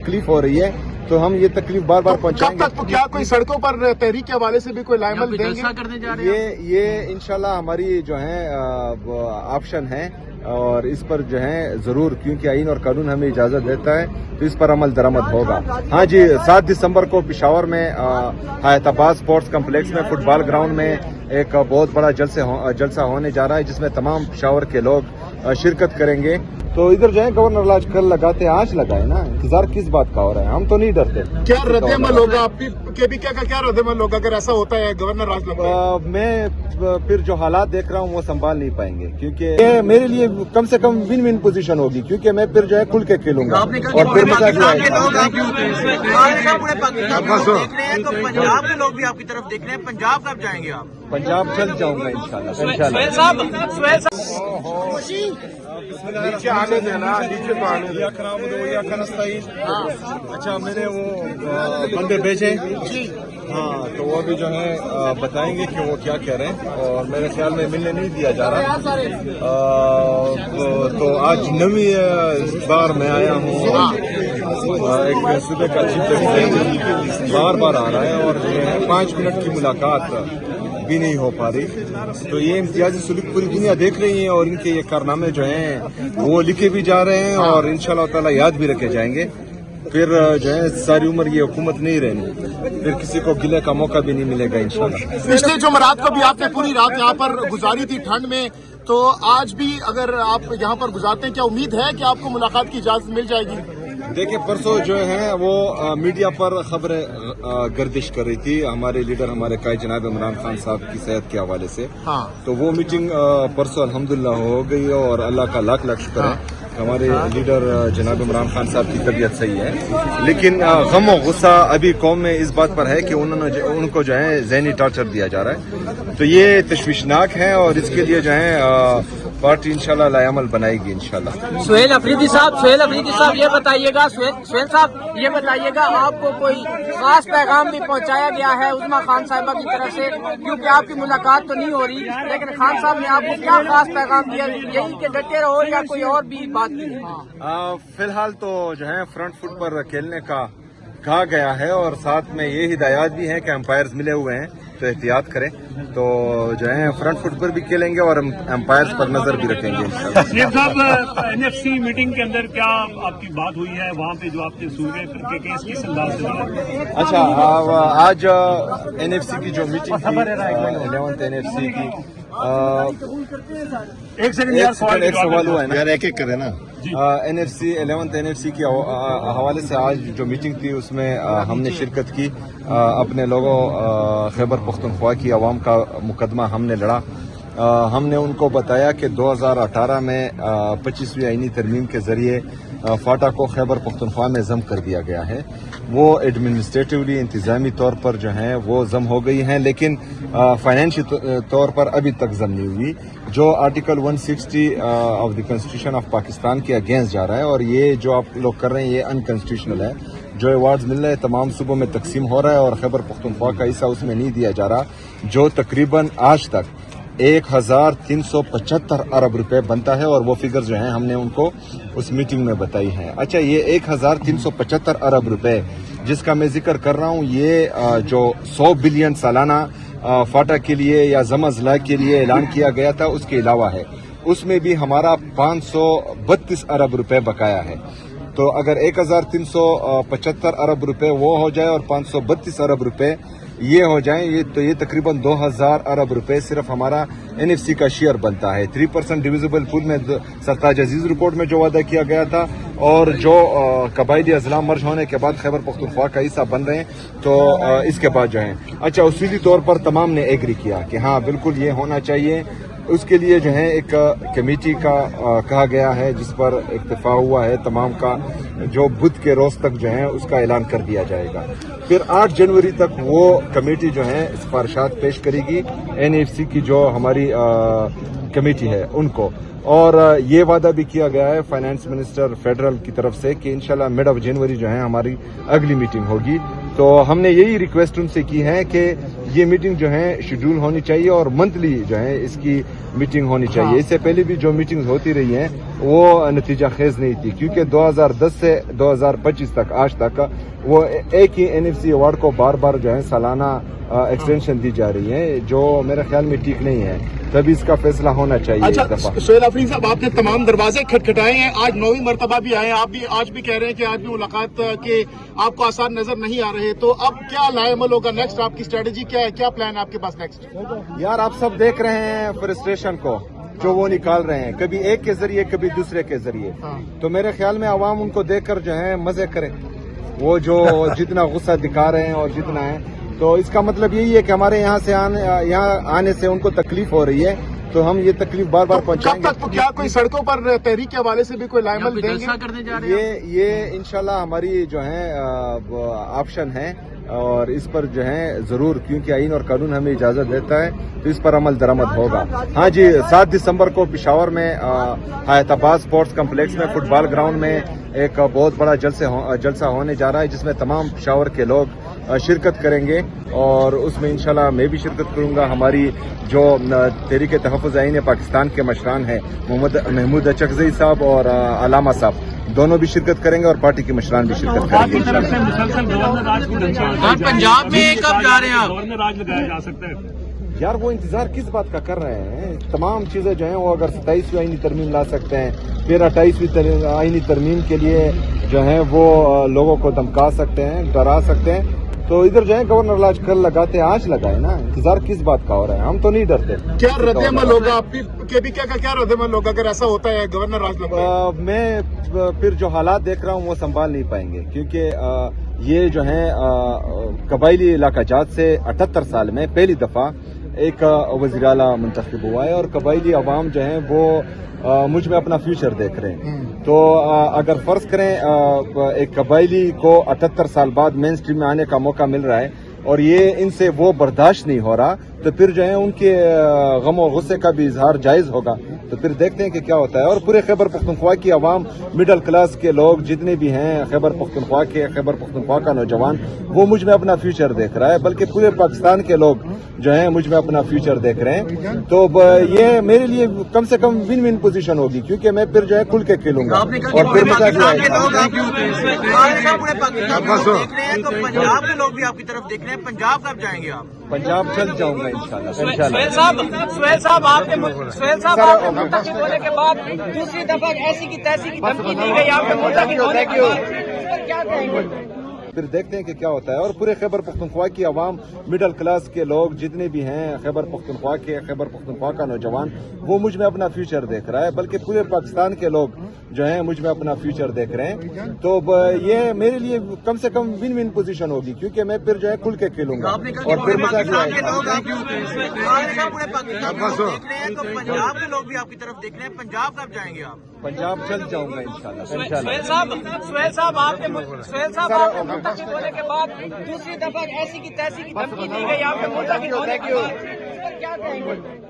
تکلیف ہو رہی ہے تو ہم یہ تکلیف بار بار پہنچائیں گے. تو کیا کوئی سڑکوں پر تحریک کے حوالے سے بھی کوئی لائے عمل دیں گے؟ یہ انشاءاللہ ہماری جو ہے آپشن ہے اور اس پر جو ہے ضرور، کیونکہ آئین اور قانون ہمیں اجازت دیتا ہے تو اس پر عمل درآمد ہوگا. ہاں جی، 7 دسمبر کو پشاور میں حیات آباد اسپورٹس کمپلیکس میں فٹ بال گراؤنڈ میں ایک بہت بڑا جلسہ ہونے جا رہا ہے جس میں تمام پشاور کے لوگ شرکت کریں گے. تو ادھر جو ہے گورنر آج کل لگاتے ہیں، آج لگائے نا، انتظار کس بات کا ہو رہا ہے؟ ہم تو نہیں ڈرتے. کیا رد عمل ہوگا آپ کے بھی؟ کیا رد عمل ہوگا اگر ایسا ہوتا ہے گورنر آج لگائے؟ میں پھر جو حالات دیکھ رہا ہوں وہ سنبھال نہیں پائیں گے، کیونکہ یہ میرے لیے کم سے کم ون ون پوزیشن ہوگی، کیونکہ میں پھر جو ہے کھل کے کھیلوں گا اور پھر مزہ پورے پاکستان تو پنجاب کے لوگ بھی آپ کی طرف دیکھ رہے ہیں. پنجاب کب جائیں گے آپ؟ پنجاب چل جاؤں گا انشاءاللہ. نیچے آنے دینا، نیچے تو آنے دیا. اچھا، میں نے وہ بندے بھیجے، ہاں، تو وہ بھی جو ہے بتائیں گے کہ وہ کیا کہہ رہے ہیں، اور میرے خیال میں ملنے نہیں دیا جا رہا. تو آج نویں بار میں آیا ہوں، ایک صوبے کا چیف جسٹس بار بار آ رہا ہے اور جو ہے 5 منٹ کی ملاقات بھی نہیں ہو پا رہی. تو یہ امتیازی سلوک پوری دنیا دیکھ رہی ہے اور ان کے یہ کارنامے جو ہیں وہ لکھے بھی جا رہے ہیں اور انشاءاللہ تعالی یاد بھی رکھے جائیں گے. پھر جو ہے ساری عمر یہ حکومت نہیں رہنی، پھر کسی کو گلے کا موقع بھی نہیں ملے گا انشاءاللہ. پچھلے جمعرات کو بھی آپ نے پوری رات یہاں پر گزاری تھی ٹھنڈ میں، تو آج بھی اگر آپ یہاں پر گزارتے ہیں، کیا امید ہے کہ آپ کو ملاقات کی اجازت مل جائے گی؟ دیکھیں، پرسوں جو ہے وہ میڈیا پر خبریں گردش کر رہی تھی ہمارے لیڈر، ہمارے قائد جناب عمران خان صاحب کی صحت کے حوالے سے. ہاں، تو وہ میٹنگ پرسوں الحمدللہ ہو گئی ہے اور اللہ کا لاکھ لاکھ شکر ہے ہمارے لیڈر جناب عمران خان صاحب کی طبیعت صحیح ہے. لیکن غم و غصہ ابھی قوم میں اس بات پر ہے کہ ان کو جو ہے ذہنی ٹارچر دیا جا رہا ہے. تو یہ تشویشناک ہے اور اس کے لیے جو ہے پارٹی انشاءاللہ لائے عمل بنائے گی انشاءاللہ. سہیل افریدی صاحب یہ بتائیے گا، سہیل صاحب یہ بتائیے گا، آپ کو کوئی خاص پیغام بھی پہنچایا گیا ہے عظمیٰ خان صاحبہ کی طرف سے؟ کیونکہ آپ کی ملاقات تو نہیں ہو رہی، لیکن خان صاحب نے آپ کو کیا خاص پیغام دیا؟ یہی کہ ڈٹے رہو یا کوئی اور بھی بات کی؟ فی الحال تو جو ہے فرنٹ فٹ پر کھیلنے کا کہا گیا ہے اور ساتھ میں یہ ہدایات بھی ہیں کہ امپائرز ملے ہوئے ہیں تو احتیاط کریں. تو جو ہے فرنٹ فٹ پر بھی کھیلیں گے اور امپائرز پر نظر بھی رکھیں گے انشاءاللہ. سید صاحب، NFC میٹنگ کے اندر کیا آپ کی بات ہوئی ہے وہاں پہ جو آپ نے صوبے کے کیس کس انداز سے؟ اچھا، آج NFC کی جو میٹنگ تھی 11th NFC کی، ایک سوال ہوا ہے نا، ایک ایک کرے نا. NFC 11th NFC کے حوالے سے آج جو میٹنگ تھی اس میں ہم نے شرکت کی. اپنے لوگوں خیبر پختونخوا کی عوام کا مقدمہ ہم نے لڑا. ہم نے ان کو بتایا کہ 2018 میں 25ویں آئینی ترمیم کے ذریعے فاٹا کو خیبر پختونخوا میں ضم کر دیا گیا ہے. وہ ایڈمنسٹریٹولی انتظامی طور پر جو ہیں وہ ضم ہو گئی ہیں، لیکن فائنینشی طور پر ابھی تک ضم نہیں ہوئی، جو article 160 of the constitution of Pakistan کے اگینسٹ جا رہا ہے. اور یہ جو آپ لوگ کر رہے ہیں یہ انکانسٹیٹیوشنل ہے. جو ایوارڈز مل رہے ہیں تمام صوبوں میں تقسیم ہو رہا ہے اور خیبر پختونخوا کا حصہ اس میں نہیں دیا جا رہا، جو تقریباً آج تک 1375 ارب روپے بنتا ہے اور وہ فگر جو ہیں ہم نے ان کو اس میٹنگ میں بتائی ہیں. اچھا، یہ 1375 ارب روپے جس کا میں ذکر کر رہا ہوں، یہ جو 100 بلین سالانہ فاٹا کے لیے یا ضم اضلاع کے لیے اعلان کیا گیا تھا اس کے علاوہ ہے. اس میں بھی ہمارا 532 ارب روپے بقایا ہے. تو اگر 1375 ارب روپے وہ ہو جائے اور 532 ارب روپے یہ ہو جائیں تو یہ تقریباً 2000 ارب روپے صرف ہمارا NFC کا شیئر بنتا ہے. 3% ڈویزیبل پول میں سرتاج عزیز رپورٹ میں جو وعدہ کیا گیا تھا اور جو قبائلی اضلاع مرج ہونے کے بعد خیبر پختونخوا کا حصہ بن رہے ہیں تو اس کے بعد جو ہیں اچھا اصولی طور پر تمام نے ایگری کیا کہ ہاں بالکل یہ ہونا چاہیے. اس کے لیے جو ہے ایک کمیٹی کا کہا گیا ہے جس پر اتفاق ہوا ہے تمام کا، جو بدھ کے روز تک جو ہے اس کا اعلان کر دیا جائے گا. پھر 8 جنوری تک وہ کمیٹی جو ہے سفارشات پیش کرے گی NFC کی جو ہماری کمیٹی ہے ان کو. اور یہ وعدہ بھی کیا گیا ہے فائنانس منسٹر فیڈرل کی طرف سے کہ انشاءاللہ مڈ آف جنوری جو ہے ہماری اگلی میٹنگ ہوگی. تو ہم نے یہی ریکویسٹ ان سے کی ہے کہ یہ میٹنگ جو ہے شیڈول ہونی چاہیے اور منتھلی جو ہے اس کی میٹنگ ہونی چاہیے. اس سے پہلے بھی جو میٹنگز ہوتی رہی ہیں وہ نتیجہ خیز نہیں تھی, کیونکہ 2010 سے 2025 تک آج تک وہ ایک ہی NFC ایوارڈ کو بار بار جو ہے سالانہ ایکسٹینشن دی جا رہی ہے, جو میرے خیال میں ٹھیک نہیں ہے. تبھی اس کا فیصلہ ہونا چاہیے اس دفعہ. اچھا سہیل آفرین صاحب, آپ نے تمام دروازے کھٹکھٹائے ہیں, آج 9ویں مرتبہ بھی آئے ہیں, آپ بھی آج بھی کہہ رہے ہیں کہ آج بھی ملاقات کے آپ کو آسان نظر نہیں آ رہے, تو اب کیا لائے عمل ہوگا نیکسٹ؟ آپ کی اسٹریٹجی کیا ہے, کیا پلان ہے آپ کے پاس نیکسٹ؟ یار آپ سب دیکھ رہے ہیں فرسٹریشن کو جو وہ نکال رہے ہیں, کبھی ایک کے ذریعے کبھی دوسرے کے ذریعے. تو میرے خیال میں عوام ان کو دیکھ کر جو ہے مزے کرے, وہ جو جتنا غصہ دکھا رہے ہیں اور جتنا ہے, تو اس کا مطلب یہی ہے کہ ہمارے یہاں سے یہاں آنے سے ان کو تکلیف ہو رہی ہے, تو ہم یہ تکلیف بار بار پہنچائیں گے. کب تک کیا کوئی سڑکوں پر تحریک کے حوالے سے بھی کوئی لائے عمل دیں گے؟ یہ انشاءاللہ ہماری جو ہے آپشن ہے, اور اس پر جو ہے ضرور, کیونکہ آئین اور قانون ہمیں اجازت دیتا ہے, تو اس پر عمل درآمد ہوگا. ہاں جی, 7 دسمبر کو پشاور میں حیات آباد اسپورٹس کمپلیکس میں فٹ بال گراؤنڈ میں ایک بہت بڑا جلسہ ہونے جا رہا ہے, جس میں تمام پشاور کے لوگ شرکت کریں گے, اور اس میں انشاءاللہ میں بھی شرکت کروں گا. ہماری جو تحریک تحفظ آئین پاکستان کے مشران ہیں محمود اچکزئی صاحب اور علامہ صاحب, دونوں بھی شرکت کریں گے, اور پارٹی کے مشران بھی شرکت کریں گے. طرف سے مسلسل گورنر راج کو پنجاب میں کب جا رہے ہیں آپ؟ گورنر راج لگایا جا سکتا ہے. یار وہ انتظار کس بات کا کر رہے ہیں؟ تمام چیزیں جو ہیں وہ اگر 27ویں آئینی ترمیم لا سکتے ہیں, پھر 28ویں آئینی ترمیم کے لیے جو ہیں وہ لوگوں کو دھمکا سکتے ہیں, ڈرا سکتے ہیں, تو ادھر جو ہے گورنر راج کل لگاتے ہیں, آج لگائے نا. انتظار کس بات کا ہو رہا ہے؟ ہم تو نہیں ڈرتے. کیا رد عمل ہوگا آپ کے بھی, کیا رد عمل ہوگا اگر ایسا ہوتا ہے گورنر راج لگتا ہے؟ میں پھر جو حالات دیکھ رہا ہوں وہ سنبھال نہیں پائیں گے, کیونکہ یہ جو ہے قبائلی علاقہ جات سے 78 سال میں پہلی دفعہ ایک وزیر اعلیٰ منتخب ہوا ہے, اور قبائلی عوام جو ہیں وہ مجھ میں اپنا فیوچر دیکھ رہے ہیں. تو اگر فرض کریں ایک قبائلی کو 78 سال بعد مین اسٹریم میں آنے کا موقع مل رہا ہے, اور یہ ان سے وہ برداشت نہیں ہو رہا, تو پھر جو ہے ان کے غم و غصے کا بھی اظہار جائز ہوگا. تو پھر دیکھتے ہیں کہ کیا ہوتا ہے. اور پورے خیبر پختونخوا کی عوام, مڈل کلاس کے لوگ جتنے بھی ہیں خیبر پختونخوا کا نوجوان, وہ مجھ میں اپنا فیوچر دیکھ رہا ہے, بلکہ پورے پاکستان کے لوگ جو ہیں مجھ میں اپنا فیوچر دیکھ رہے ہیں. تو یہ میرے لیے کم سے کم ون ون پوزیشن ہوگی, کیونکہ میں پھر جو ہے کھل کے کھیلوں گا. اور پھر پنجاب کے لوگ بھی آپ کی طرف دیکھ رہے ہیں, پنجاب کب جائیں گے آپ؟ پنجاب چل جاؤں گا انشاءاللہ. سہیل صاحب آپ کے منتخب ہونے کے بعد دوسری دفعہ ایسی کی تیسی کی دھمکی دی گئی, آپ کے منتخب ہونے کے بعد کیا کہیں گے؟ پھر دیکھتے ہیں کہ کیا ہوتا ہے. اور پورے خیبر پختونخوا کی عوام, مڈل کلاس کے لوگ جتنے بھی ہیں خیبر پختونخوا کا نوجوان, وہ مجھ میں اپنا فیوچر دیکھ رہا ہے, بلکہ پورے پاکستان کے لوگ جو ہیں مجھ میں اپنا فیوچر دیکھ رہے ہیں. تو یہ میرے لیے کم سے کم ون ون پوزیشن ہوگی, کیونکہ میں پھر جو ہے کھل کے کھیلوں گا, اور پھر مزہ بھی آئے گا. تو پنجاب کے لوگ بھی آپ کی طرف دیکھ رہے ہیں, پنجاب کب جائیں گے آپ؟ پنجاب چل جاؤں گا انشاءاللہ. سہیل صاحب آپ کے منتخب ہونے کے بعد دوسری دفعہ ایسی کی تیسی کی دھمکی دی گئی, آپ کے منتخب ہونے کے بعد کیا کہیں گے؟